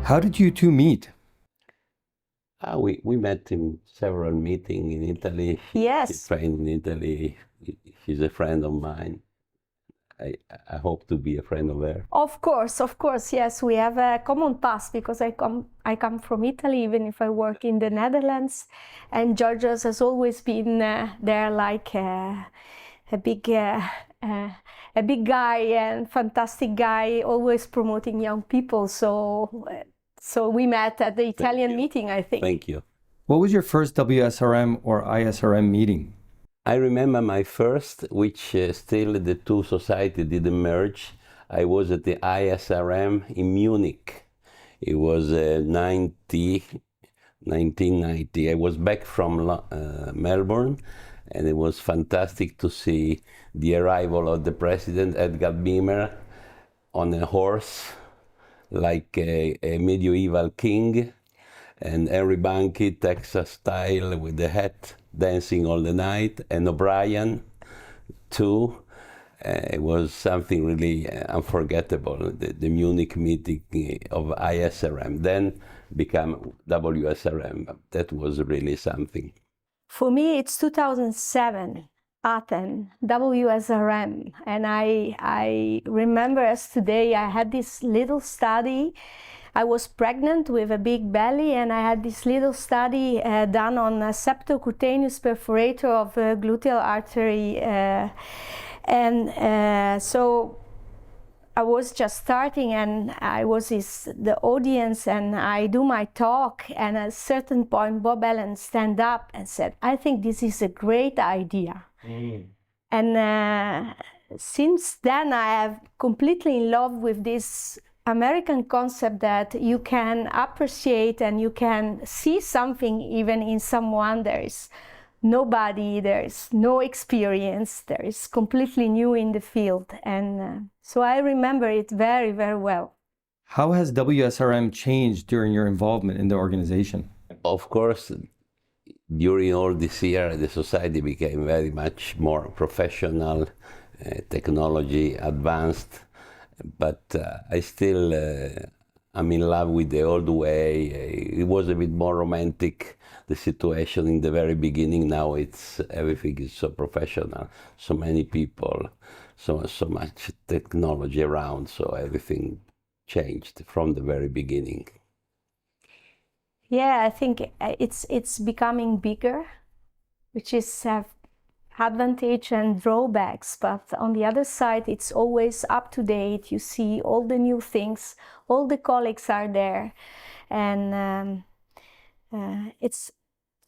How did you two meet? We met in several meetings in Italy. Yes. She trained in Italy. She's a friend of mine. I hope to be a friend of her. Of course, yes. We have a common past because I come from Italy, even if I work in the Netherlands, and Giorgio has always been there like a big guy and fantastic guy, always promoting young people. So we met at the Italian meeting, I think. Thank you. What was your first WSRM or ISRM meeting? I remember my first, which still the two societies didn't merge. I was at the ISRM in Munich. It was 1990. I was back from Melbourne, and it was fantastic to see the arrival of the president, Edgar Beamer, on a horse, like a medieval king, and Henry Banky, Texas style, with the hat, dancing all the night, and O'Brien too. It was something really unforgettable, the Munich meeting of ISRM, then become WSRM. That was really something. For me, it's 2007, Athens, WSRM. And I remember as today, I had this little study. I was pregnant with a big belly, and I had this little study done on a septocutaneous perforator of gluteal artery. So I was just starting, and I was the audience, and I do my talk, and at a certain point Bob Allen stand up and said, "I think this is a great idea." And since then I have completely in love with this American concept that you can appreciate and you can see something even in someone. There is nobody, there is no experience, there is completely new in the field. And so I remember it very, very well. How has WSRM changed during your involvement in the organization? Of course, during all this year, the society became very much more professional, technology advanced, but I still I'm in love with the old way. It was a bit more romantic, the situation in the very beginning. Now everything is so professional, so many people, so much technology around, so everything changed from the very beginning. Yeah, I think it's becoming bigger, which is advantage and drawbacks, but on the other side, it's always up to date. You see all the new things, all the colleagues are there, and it's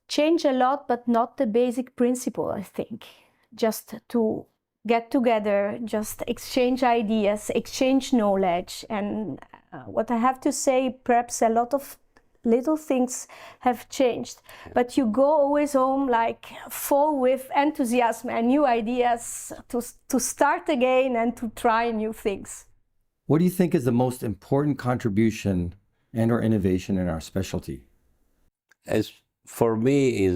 changed a lot, but not the basic principle, I think. Just to get together, just exchange ideas, exchange knowledge, and what I have to say, perhaps a lot of little things have changed, but you go always home like full with enthusiasm and new ideas to start again and to try new things. What do you think is the most important contribution and or innovation in our specialty? As for me,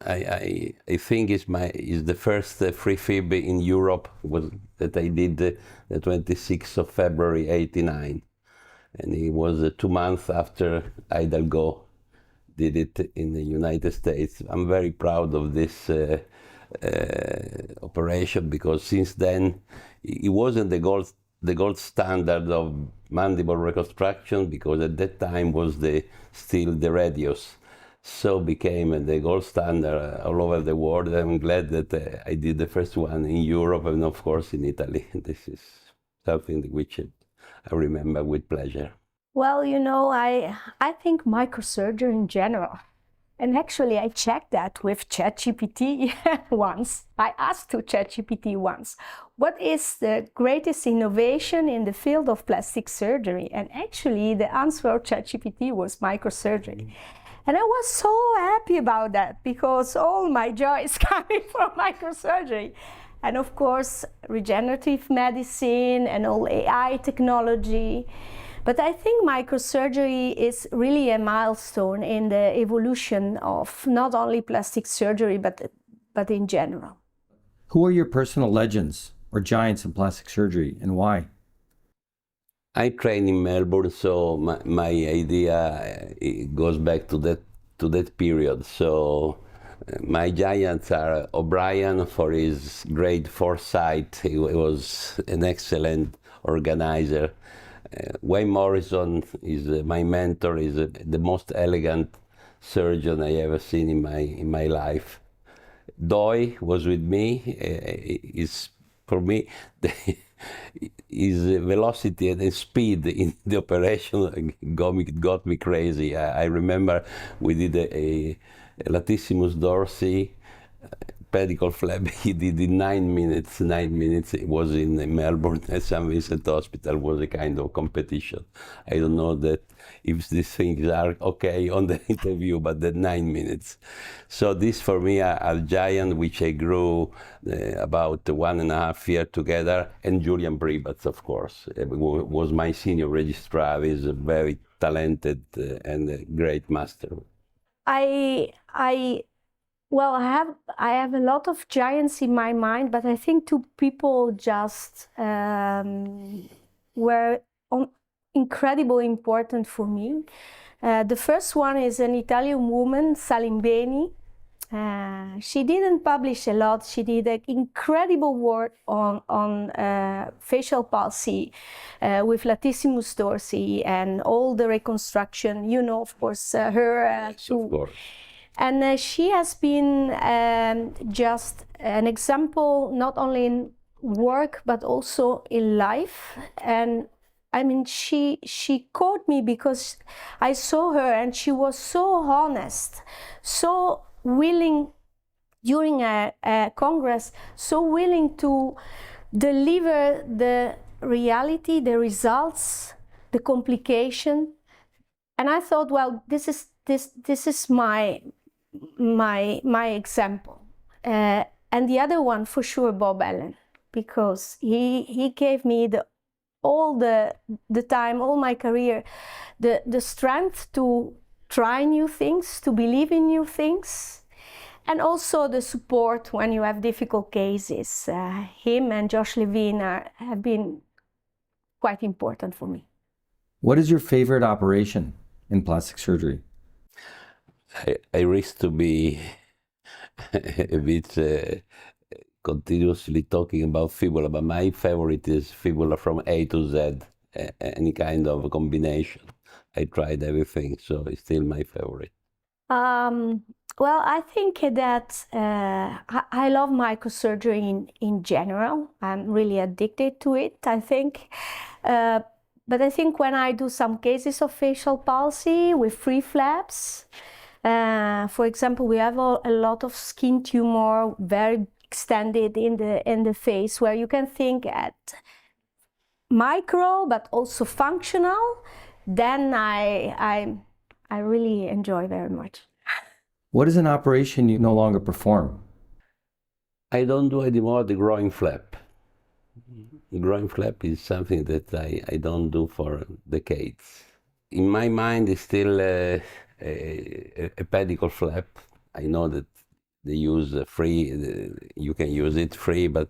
I think is the first free fib in Europe that I did the 26th of February '89. And it was 2 months after Hidalgo did it in the United States. I'm very proud of this operation, because since then it wasn't the gold standard of mandible reconstruction, because at that time was still the radius. So became the gold standard all over the world. I'm glad that I did the first one in Europe and of course in Italy. This is something which I remember with pleasure. Well, you know, I think microsurgery in general, and actually I checked that with ChatGPT once. I asked to ChatGPT once, what is the greatest innovation in the field of plastic surgery? And actually the answer of ChatGPT was microsurgery. And I was so happy about that, because all my joy is coming from microsurgery. And of course, regenerative medicine and all AI technology. But I think microsurgery is really a milestone in the evolution of not only plastic surgery, but in general. Who are your personal legends or giants in plastic surgery, and why? I train in Melbourne, so my idea it goes back to that period. So my giants are O'Brien for his great foresight. He was an excellent organizer. Wayne Morrison is my mentor. Is the most elegant surgeon I ever seen in my life. Doi was with me. Is for me his velocity and speed in the operation got me crazy. I remember we did a latissimus dorsi pedicle flap. He did in 9 minutes. 9 minutes. It was in Melbourne at St. Vincent Hospital. Was a kind of competition. I don't know that if these things are okay on the interview, but the 9 minutes. So this for me are giant, which I grew about 1.5 years together, and Julian Bribats, of course, was my senior registrar. He's a very talented and a great master. Well, I have a lot of giants in my mind, but I think two people just were incredibly important for me. The first one is an Italian woman, Salimbeni. She didn't publish a lot. She did an incredible work on facial palsy with latissimus dorsi and all the reconstruction. You know, of course, her Yes, of course. And she has been just an example, not only in work, but also in life. And I mean, she caught me because I saw her and she was so honest, so willing during a congress, so willing to deliver the reality, the results, the complication. And I thought, well, this is my example. And the other one, for sure, Bob Allen, because he gave me all the time, all my career, the strength to try new things, to believe in new things, and also the support when you have difficult cases. Him and Josh Levine have been quite important for me. What is your favorite operation in plastic surgery? I risk to be a bit continuously talking about fibula, but my favorite is fibula from A to Z, any kind of combination. I tried everything, so it's still my favorite. Well, I think that I love microsurgery in general. I'm really addicted to it, I think. But I think when I do some cases of facial palsy with free flaps, for example, we have a lot of skin tumor, very extended in the face, where you can think at micro but also functional. Then I really enjoy very much. What is an operation you no longer perform? I don't do anymore the groin flap. The groin flap is something that I don't do for decades. In my mind, it's still a pedicle flap. I know that they use free, you can use it free, but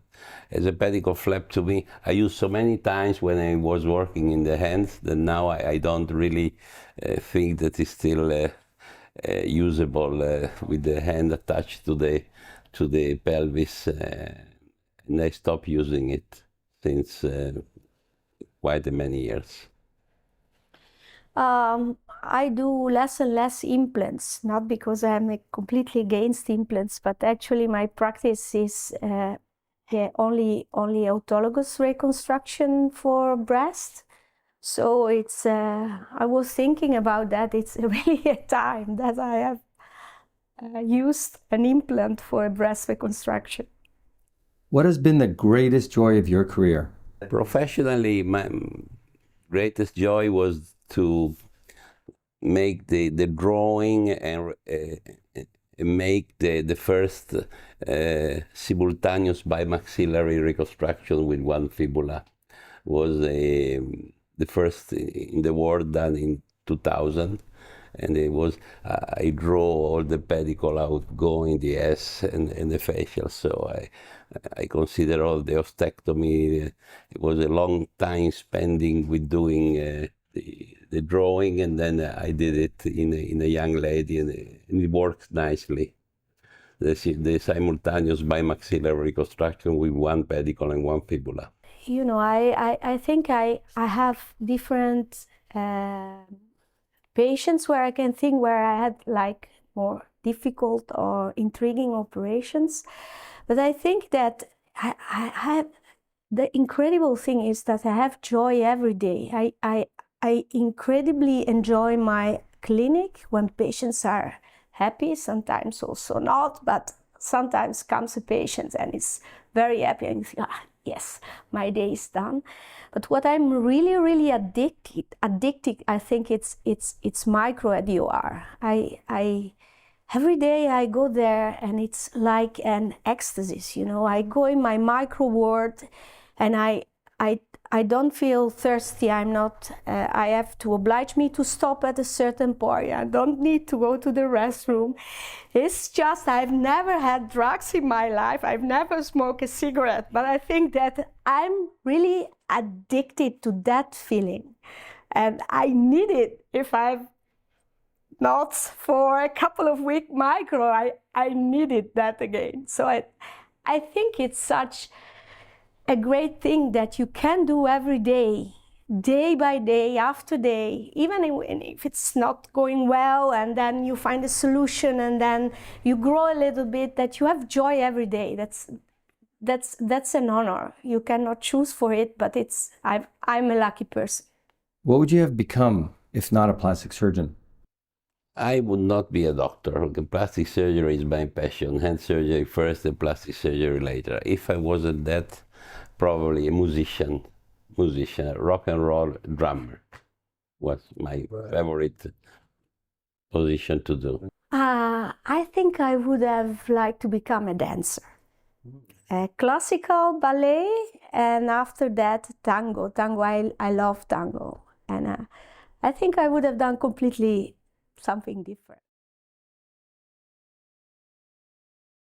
as a pedicle flap to me, I used so many times when I was working in the hands that now I don't really think that it's still usable with the hand attached to the pelvis, and I stopped using it since quite many years. I do less and less implants, not because I'm completely against implants, but actually my practice is only autologous reconstruction for breast. So it's, I was thinking about that. It's really a time that I have used an implant for a breast reconstruction. What has been the greatest joy of your career? Professionally, my greatest joy was to make the drawing and make the first simultaneous bimaxillary reconstruction with one fibula. Was the first in the world done in 2000, and it was I draw all the pedicle outgoing, the S and the facial. So I consider all the ostectomy. It was a long time spending with doing the drawing, and then I did it in a young lady, and it worked nicely. The simultaneous bimaxillary reconstruction with one pedicle and one fibula. You know, I think I have different patients where I can think where I had like more difficult or intriguing operations. But I think that I have, the incredible thing is that I have joy every day. I incredibly enjoy my clinic when patients are happy, sometimes also not, but sometimes comes a patient and is very happy and you think, yes, my day is done. But what I'm really addicted, I think it's micro DOR. Every day I go there and it's like an ecstasy, you know. I go in my micro ward and I don't feel thirsty. I'm not, I have to oblige me to stop at a certain point. I don't need to go to the restroom. It's just, I've never had drugs in my life. I've never smoked a cigarette, but I think that I'm really addicted to that feeling. And I need it. If I've not for a couple of weeks micro, I needed that again. So I think it's such a great thing that you can do every day, day by day, after day, even if it's not going well, and then you find a solution and then you grow a little bit, that you have joy every day. That's an honor. You cannot choose for it, but I'm a lucky person. What would you have become if not a plastic surgeon? I would not be a doctor. Plastic surgery is my passion. Hand surgery first and plastic surgery later. If I wasn't that, probably a musician, rock and roll drummer was my favorite position to do. I think I would have liked to become a dancer. Classical ballet, and after that tango. I love tango. And I think I would have done completely something different.